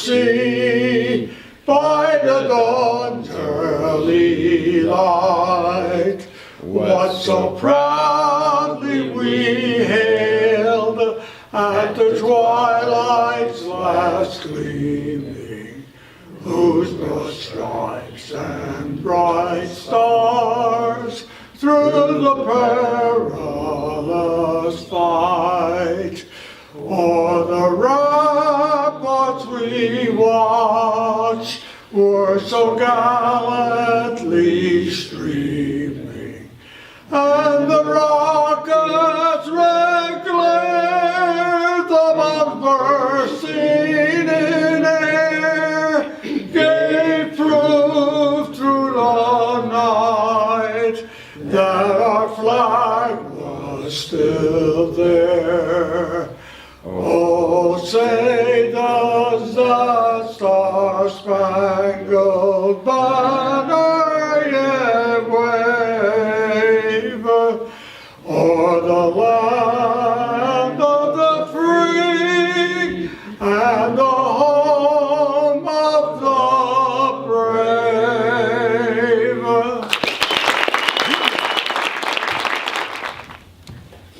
mercy by the dawn's early light. What so proudly we hailed at the twilight's last gleaming, whose broad stripes and bright stars through the perilous fight o'er the ramparts we watch were so gallantly streaming, and the rockets red glare, the bombs bursting in air, gave proof through the night that our flag was still there. Oh, say does the star-spangled banner yet wave o'er the land of the free and the home of the brave?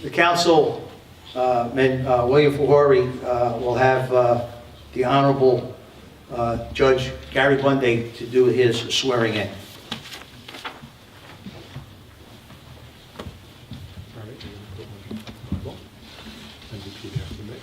The council, William Fahori will have the Honorable Judge Gary Bunday to do his swearing in. And repeat after me.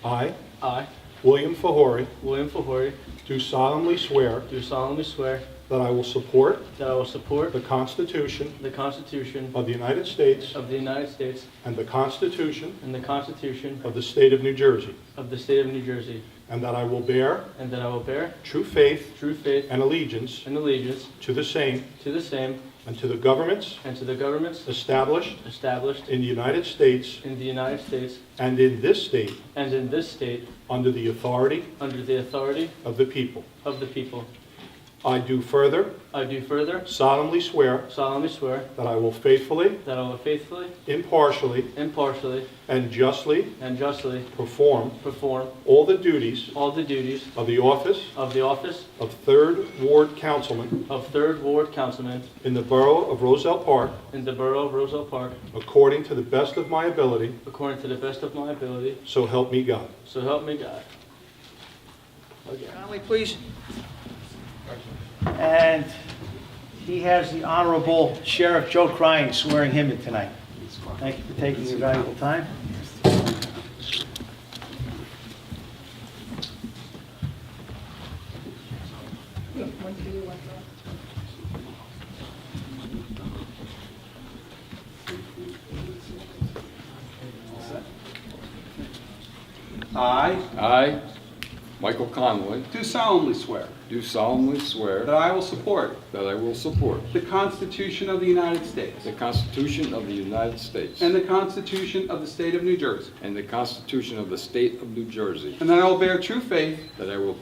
I, I, William Fahori, William Fahori, do solemnly swear do solemnly swear that I will support that I will support the Constitution the Constitution of the United States of the United States and the Constitution and the Constitution of the State of New Jersey, of the State of New Jersey, and that I will bear and that I will bear true faith true faith and allegiance and allegiance to the same to the same and to the governments and to the governments established established in the United States in the United States and in this state and in this state under the authority under the authority of the people. of the people. I do further I do further solemnly swear solemnly swear that I will faithfully, that I will faithfully, impartially, impartially, and justly and justly perform perform all the duties all the duties of the office of the office of 3rd Ward Councilman of 3rd Ward Councilman in the Borough of Roselle Park in the Borough of Roselle Park according to the best of my ability, according to the best of my ability, so help me God. so help me God. Conley, please. And he has the Honorable Sheriff Joe Cryan swearing him in tonight. Thank you for taking your valuable time. I, Michael Conley, Do solemnly swear do solemnly swear that I will support that I will support the Constitution of the United States the Constitution of the United States and the Constitution of the State of New Jersey, and the Constitution of the State of New Jersey, and that I will bear true faith that I will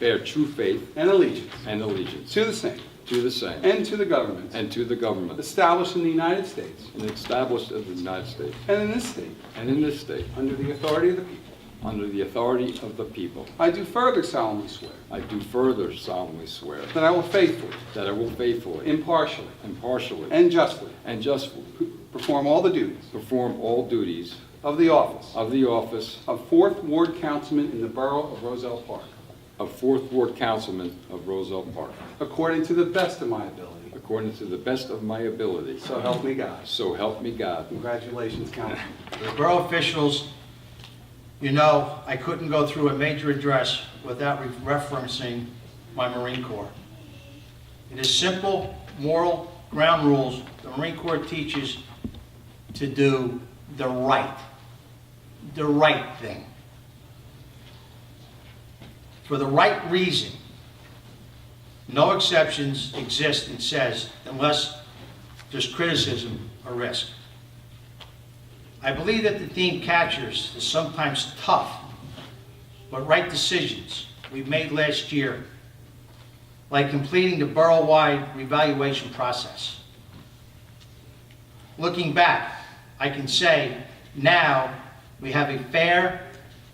bear true faith and allegiance and allegiance to the same to the same and to the governments and to the government established in the United States and established of the United States and in this state and in this state under the authority of the people. under the authority of the people. I do further solemnly swear I do further solemnly swear that I will faithfully, that I will faithfully, impartially, impartially, and justly and justly perform all the duties perform all duties of the office of the office of 4th Ward Councilman in the Borough of Roselle Park, of 4th Ward Councilman of Roselle Park, according to the best of my ability. according to the best of my ability. So help me God. So help me God. Congratulations, Councilman. The borough officials, you know, I couldn't go through a major address without referencing my Marine Corps. It is simple, moral ground rules the Marine Corps teaches to do the right thing. For the right reason. No exceptions exist, it says, unless there's criticism or risk. I believe that the theme captures the sometimes tough but right decisions we made last year, like completing the borough-wide revaluation process. Looking back, I can say now we have a fair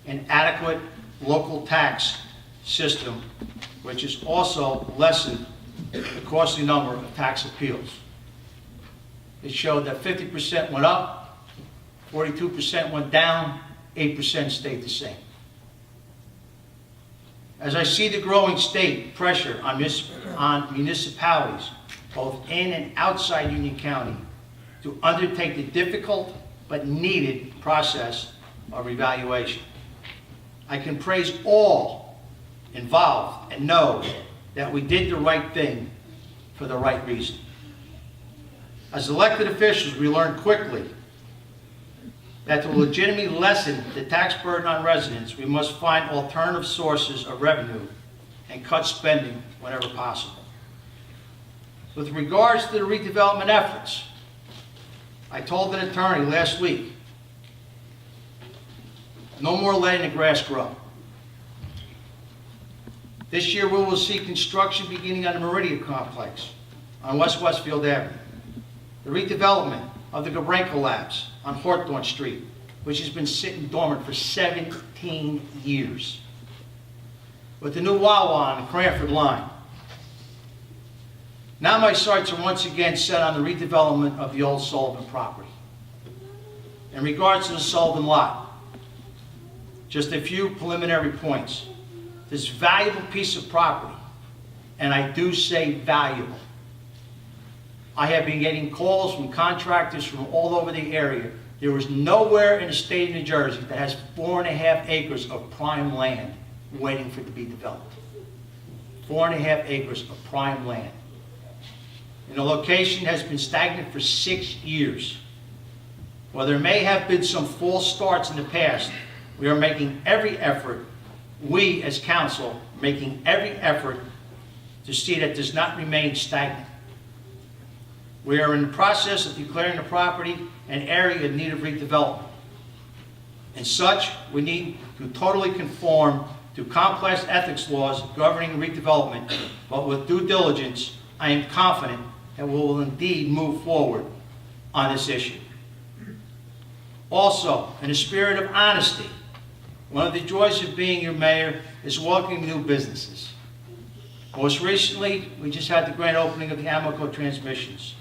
and adequate local tax system, which has also lessened the costly number of tax appeals. It showed that 50% went up, 42% went down, 8% stayed the same. As I see the growing state pressure on municipalities, both in and outside Union County, to undertake the difficult but needed process of evaluation, I can praise all involved and know that we did the right thing for the right reason. As elected officials, we learned quickly that to legitimately lessen the tax burden on residents, we must find alternative sources of revenue and cut spending whenever possible. With regards to the redevelopment efforts, I told an attorney last week, no more letting the grass grow. This year we will see construction beginning on the Meridian Complex on West Westfield Avenue. The redevelopment of the Gabrenko Labs on Hawthorne Street, which has been sitting dormant for 17 years. With the new Wawa on the Cranford line. Now my sights are once again set on the redevelopment of the old Sullivan property. In regards to the Sullivan lot, just a few preliminary points. This valuable piece of property, and I do say valuable. I have been getting calls from contractors from all over the area. There is nowhere in the state of New Jersey that has 4.5 acres of prime land waiting for it to be developed. 4.5 acres of prime land. And the location has been stagnant for 6 years. While there may have been some false starts in the past, we are making every effort, we as council, making every effort to see that it does not remain stagnant. We are in the process of declaring the property an area in need of redevelopment. And such, we need to totally conform to complex ethics laws governing redevelopment, but with due diligence, I am confident that we will indeed move forward on this issue. Also, in a spirit of honesty, one of the joys of being your mayor is welcoming new businesses. Most recently, we just had the grand opening of the Amoco Transmissions,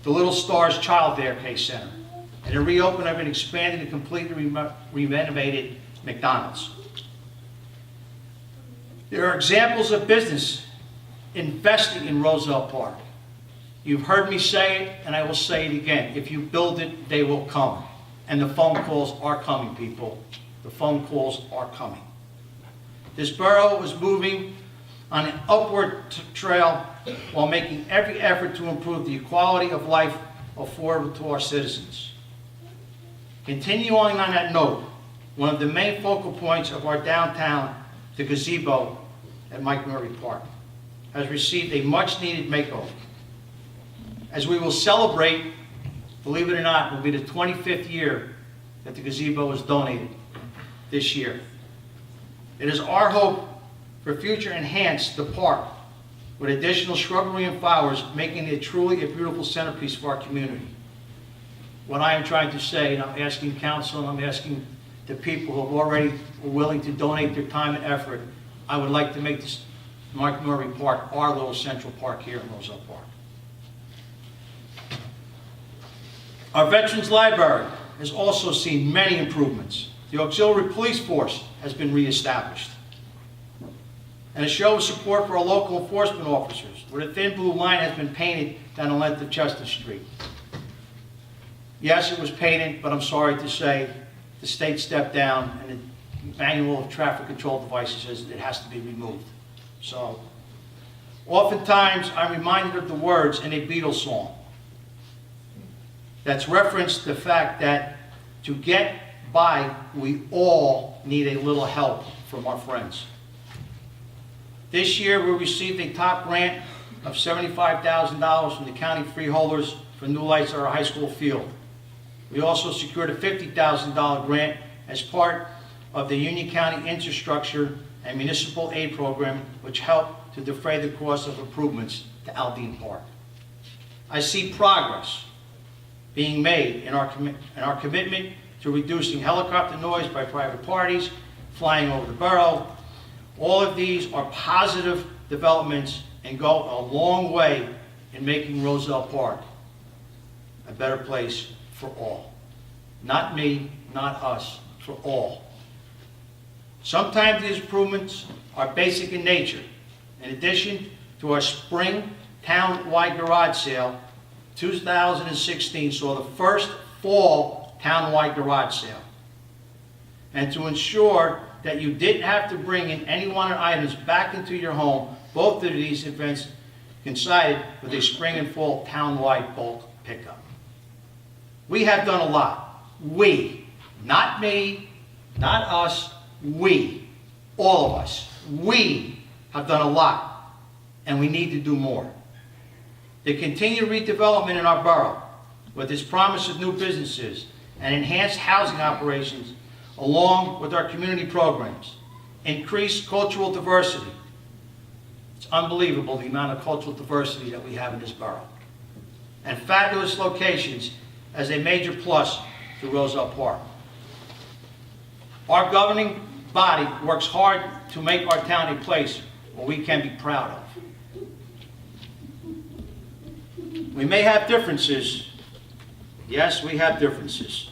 the Little Stars Child Care Center, and a reopening of an expanded and completely renovated McDonald's. There are examples of business investing in Roselle Park. You've heard me say it, and I will say it again. If you build it, they will come. And the phone calls are coming, people. The phone calls are coming. This borough is moving on an upward trail while making every effort to improve the quality of life affordable to our citizens. Continuing on that note, one of the main focal points of our downtown, the gazebo at Mike Murray Park, has received a much-needed makeover. As we will celebrate, believe it or not, it will be the 25th year that the gazebo was donated this year. It is our hope for future enhance the park with additional shrubbery and flowers, making it truly a beautiful centerpiece for our community. What I am trying to say, and I'm asking council, and I'm asking the people who have already were willing to donate their time and effort, I would like to make this Mike Murray Park our little central park here in Roselle Park. Our Veterans Library has also seen many improvements. The auxiliary police force has been reestablished. And a show of support for our local enforcement officers, where the thin blue line has been painted down the length of Chestnut Street. Yes, it was painted, but I'm sorry to say the state stepped down and the manual of traffic control devices says it has to be removed. So, oftentimes I'm reminded of the words in a Beatles song that's referenced the fact that to get by, we all need a little help from our friends. This year, we received a top grant of $75,000 from the county freeholders for new lights at our high school field. We also secured a $50,000 grant as part of the Union County Infrastructure and Municipal Aid Program, which helped to defray the cost of improvements to Aldine Park. I see progress being made in our commitment to reducing helicopter noise by private parties, flying over the borough. All of these are positive developments and go a long way in making Roselle Park a better place for all. Not me, not us, for all. Sometimes these improvements are basic in nature. In addition to our spring town-wide garage sale, 2016 saw the first fall town-wide garage sale. And to ensure that you didn't have to bring in any wanted items back into your home, both of these events coincided with a spring and fall town-wide bulk pickup. We have done a lot. We, not me, not us, we, all of us, we have done a lot, and we need to do more. The continued redevelopment in our borough, with its promise of new businesses and enhanced housing operations, along with our community programs, increased cultural diversity. It's unbelievable the amount of cultural diversity that we have in this borough. And fabulous locations as a major plus to Roselle Park. Our governing body works hard to make our town a place where we can be proud of. We may have differences. Yes, we have differences.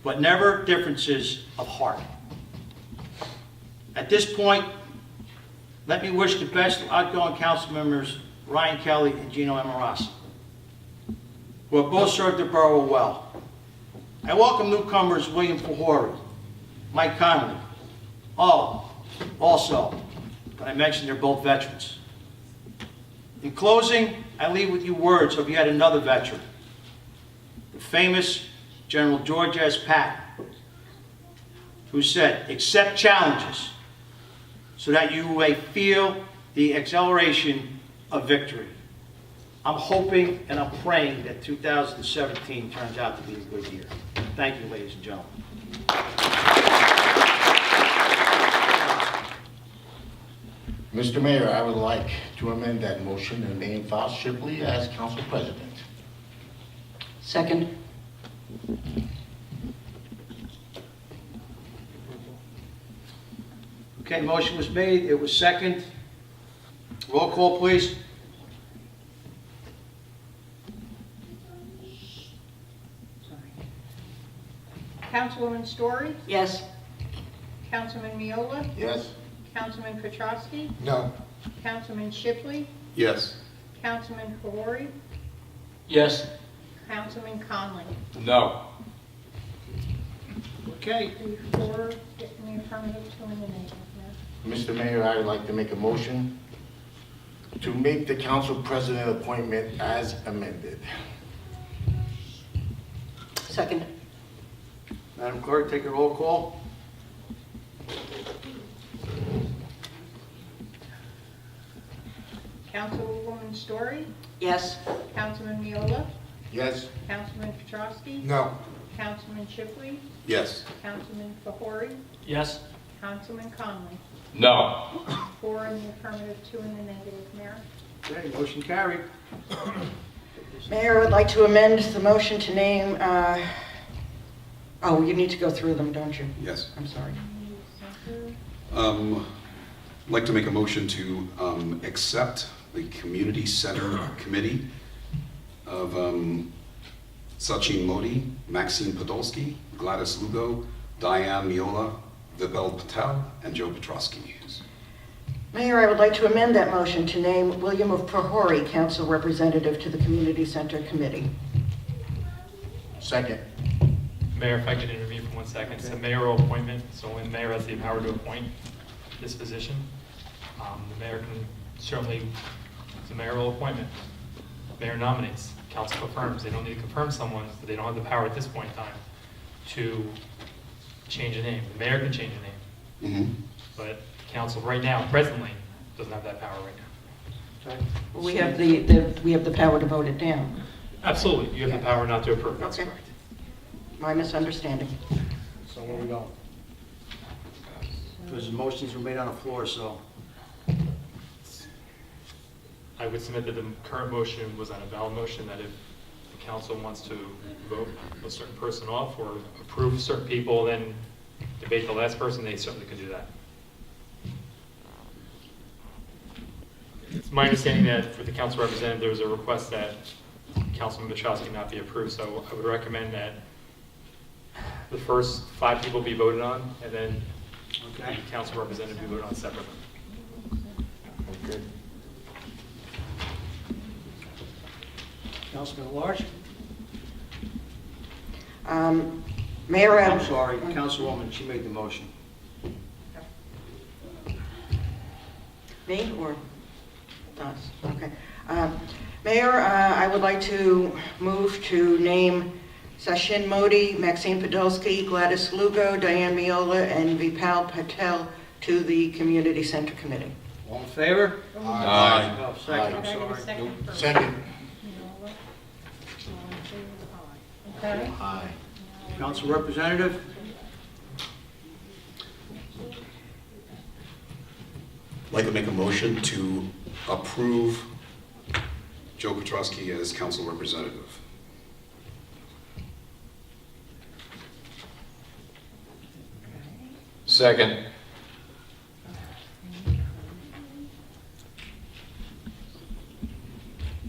But never differences of heart. At this point, let me wish the best to outgoing council members Ryan Kelly and Gino Amorossi, who have both served the borough well. I welcome newcomers William Fahori, Mike Conley. Oh, also, but I mentioned they're both veterans. In closing, I leave with you words of yet another veteran, the famous General George S. Patton, who said, "Accept challenges so that you may feel the exhilaration of victory." I'm hoping and I'm praying that 2017 turns out to be a good year. Thank you, ladies and gentlemen. Mr. Mayor, I would like to amend that motion and name Faust Shipley as council president. Second. Okay, motion was made, it was second. Roll call, please. Councilwoman Story, Yes. Councilman Miola, Yes? Councilman Petrowski, No. Councilman Shipley, Yes. Councilman Fahori, Yes. Councilman Conley. No. Okay, 3-4 in the affirmative, 2 in the negative. Mayor. Mr. Mayor, I would like to make a motion to make the council president appointment as amended. Second. Madam Clerk, take a roll call. Councilwoman Story, Yes. Councilman Miola, Yes? Councilman Petrowski, No. Councilman Shipley, Yes. Councilman Fahori, Yes. Councilman Conley. No. 4 in the affirmative, 2 in the negative, Mayor. Okay, motion carried. Mayor, I would like to amend the motion to name, oh, you need to go through them, don't you? Yes. I'm sorry. I'd like to make a motion to accept the Community Center Committee of Sachin Modi, Maxine Podolsky, Gladys Lugo, Diane Miola, Vibel Patel, and Joe Petrosky. Mayor, I would like to amend that motion to name William of Prohori, council representative to the Community Center Committee. Second. Mayor, if I could intervene for 1 second. It's a mayoral appointment, so only the mayor has the power to appoint this position. The mayor can certainly, it's a mayoral appointment. Mayor nominates, council confirms. They don't need to confirm someone, but they don't have the power at this point in time to change a name. The mayor can change a name, but council right now, presently, doesn't have that power right now. Okay. We have we have the power to vote it down. Absolutely, you have the power not to approve, that's Okay. correct. My misunderstanding. So where we going? Because motions were made on the floor, so. I would submit that the current motion was on a valid motion, that if the council wants to vote a certain person off or approve certain people, then debate the last person, they certainly could do that. It's my understanding that for the council representative, there was a request that Councilman Petrowski not be approved, so I would recommend that the first 5 people be voted on, and then Okay. the council representative be voted on separately. Okay. Councilman at large? Mayor, I'm sorry, Councilwoman, she made the motion. Me or us? Okay. Mayor, I would like to move to name Sachin Modi, Maxine Podolsky, Gladys Lugo, Diane Miola, and Vipal Patel to the Community Center Committee. All in favor? Aye. Oh, second, I'm Can I get a sorry. second first? Second. Miola? All in favor? Aye. Okay? Aye. Council representative? I'd like to make a motion to approve Joe Petrosky as council representative. Second.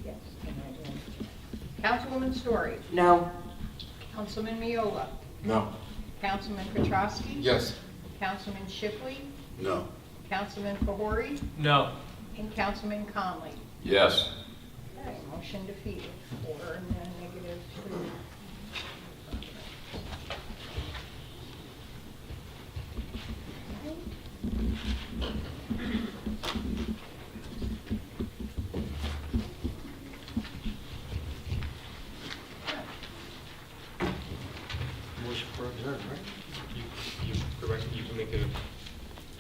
Yes. Councilwoman Story? No. Councilman Miola? No. Councilman Petrowski? Yes. Councilman Shipley? No. Councilman Fahori? No. And Councilman Conley? Yes. Okay, motion defeated, 4 and then negative 2. Motion for observance, right? You can make a,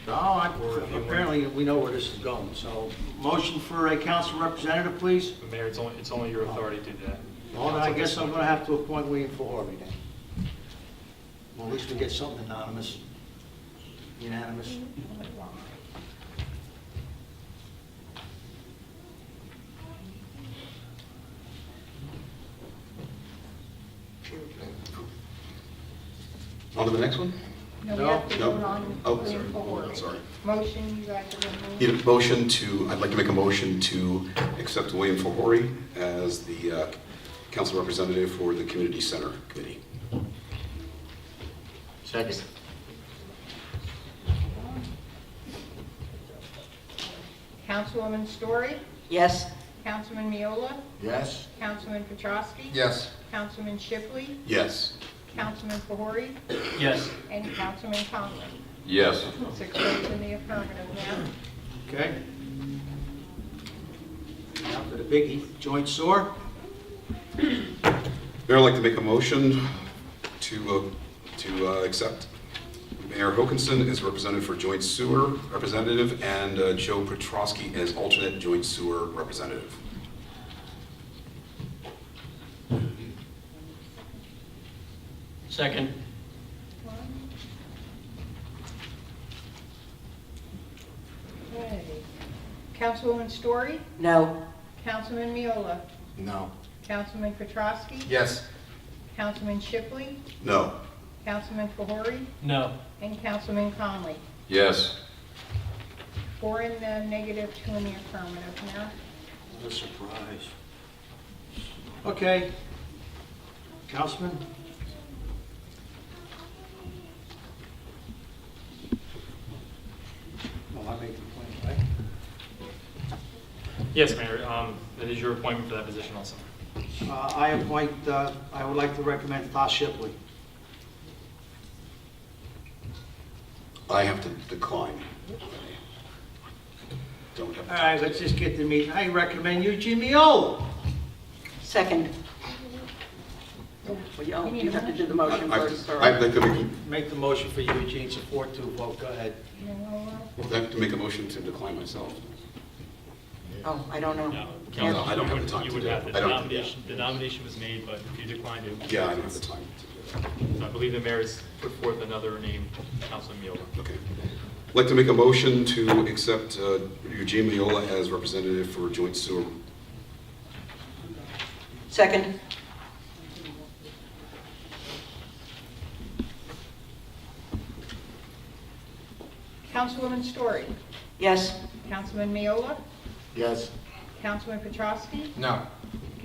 No, apparently we know where this is going, so motion for a council representative, please. Mayor, it's only your authority to do that. Well, then I guess I'm gonna have to appoint William Fahori then. Well, at least we get something anonymous, unanimous. On to the next one? No, we have to No. vote on Oh, William sorry. Fahori. Sorry. Motion, you guys are going to Need move. a motion to, I'd like to make a motion to accept William Fahori as the council representative for the Community Center Committee. Second. Councilwoman Story? Yes. Councilman Miola? Yes. Councilman Petrowski? Yes. Councilman Shipley? Yes. Councilman Fahori? Yes. And Councilman Conley? Yes. 6 votes in the affirmative now. Okay. Now for the biggie, joint sewer. Mayor, I'd like to make a motion to accept Mayor Hokinson as representative for joint sewer representative and Joe Petrosky as alternate joint sewer representative. Second. Okay. Councilwoman Story? No. Councilman Miola? No. Councilman Petrowski? Yes. Councilman Shipley? No. Councilman Fahori? No. And Councilman Conley? Yes. 4 in the negative, 2 in the affirmative now. What a surprise. Okay. Councilman? Well, I make the point, right? Yes, Mayor, that is your appointment for that position also. I would like to recommend Thos Shipley. I have to decline. Don't have. All right, let's just get the meeting. I recommend Eugene Miola. Second. Well, you have to do the motion first. sorry. I'd like to make, Make the motion for Eugene, support to vote, go ahead. Miola? I have to make a motion to decline myself. Oh, I don't know. No, No, I don't have the time You to would do have, it. the I don't- nomination, the nomination was made, but if you declined to. Yeah, I don't have the time to do that. So I believe the mayor has put forth another name, Councilman Miola. Okay. I'd like to make a motion to accept Eugene Miola as representative for joint sewer. Second. Councilwoman Story, Yes. Councilman Miola, Yes. Councilman Petrowski, No.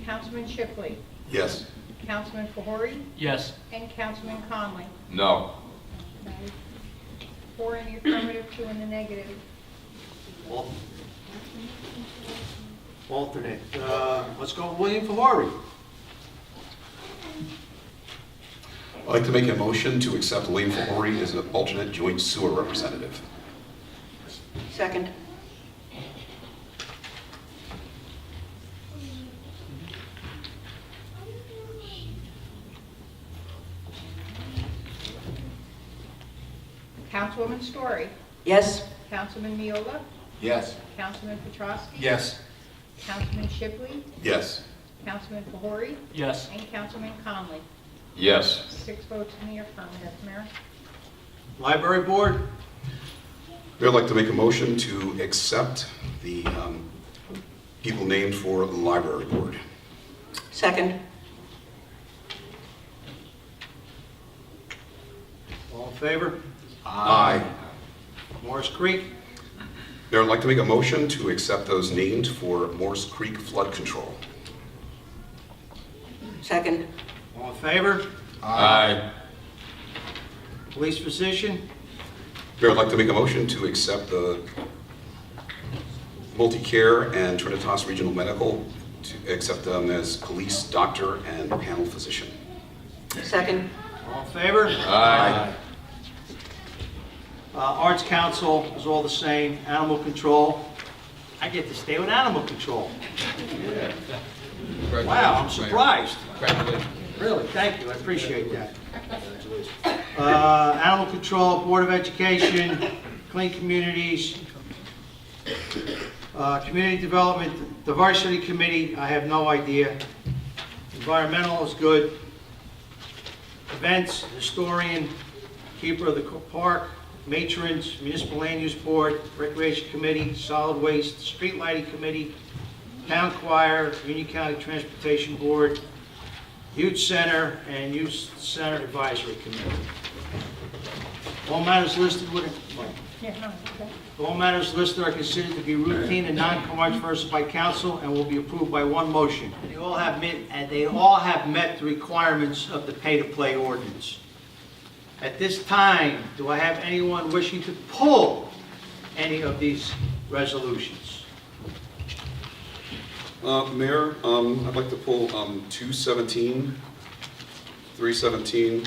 Councilman Shipley, Yes. Councilman Fahori, Yes. and Councilman Conley. No. 4 in the affirmative, 2 in the negative. Alternate. Let's go with William Favori. I'd like to make a motion to accept William Fahori as an alternate joint sewer representative. Second. Councilwoman Story, Yes. Councilman Miola, Yes. Councilman Petrowski. Yes. Councilman Shipley, Yes. Councilman Fahori, Yes. and Councilman Conley. Yes. 6 votes in the affirmative, Mayor. Library Board. I'd like to make a motion to accept the people named for the library board. Second. All in favor? Aye. Morris Creek. Mayor, I'd like to make a motion to accept those named for Morse Creek flood control. Second. All in favor? Aye. Police physician. Mayor, I'd like to make a motion to accept the Multicare and Trinitas Regional Medical, to accept them as police, doctor, and panel physician. Second. All in favor? Aye. Arts Council is all the same. Animal Control. I get to stay with Animal Control. Wow, I'm surprised. Really, thank you, I appreciate that. Animal Control, Board of Education, Clean Communities, Community Development, Diversity Committee, I have no idea. Environmental is good. Events, Historian, Keeper of the Park, Matrons, Municipal Land Use Board, Recreation Committee, Solid Waste, Street Lighting Committee, Town Choir, Union County Transportation Board, Youth Center, and Youth Center Advisory Committee. All matters listed with, Yeah, no, okay. all matters listed are considered to be routine and non-controversial by council and will be approved by one motion. They all have met the requirements of the pay-to-play ordinance. At this time, do I have anyone wishing to pull any of these resolutions? Mayor, I'd like to pull 217, 317,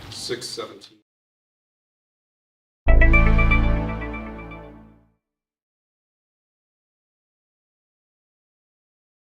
617.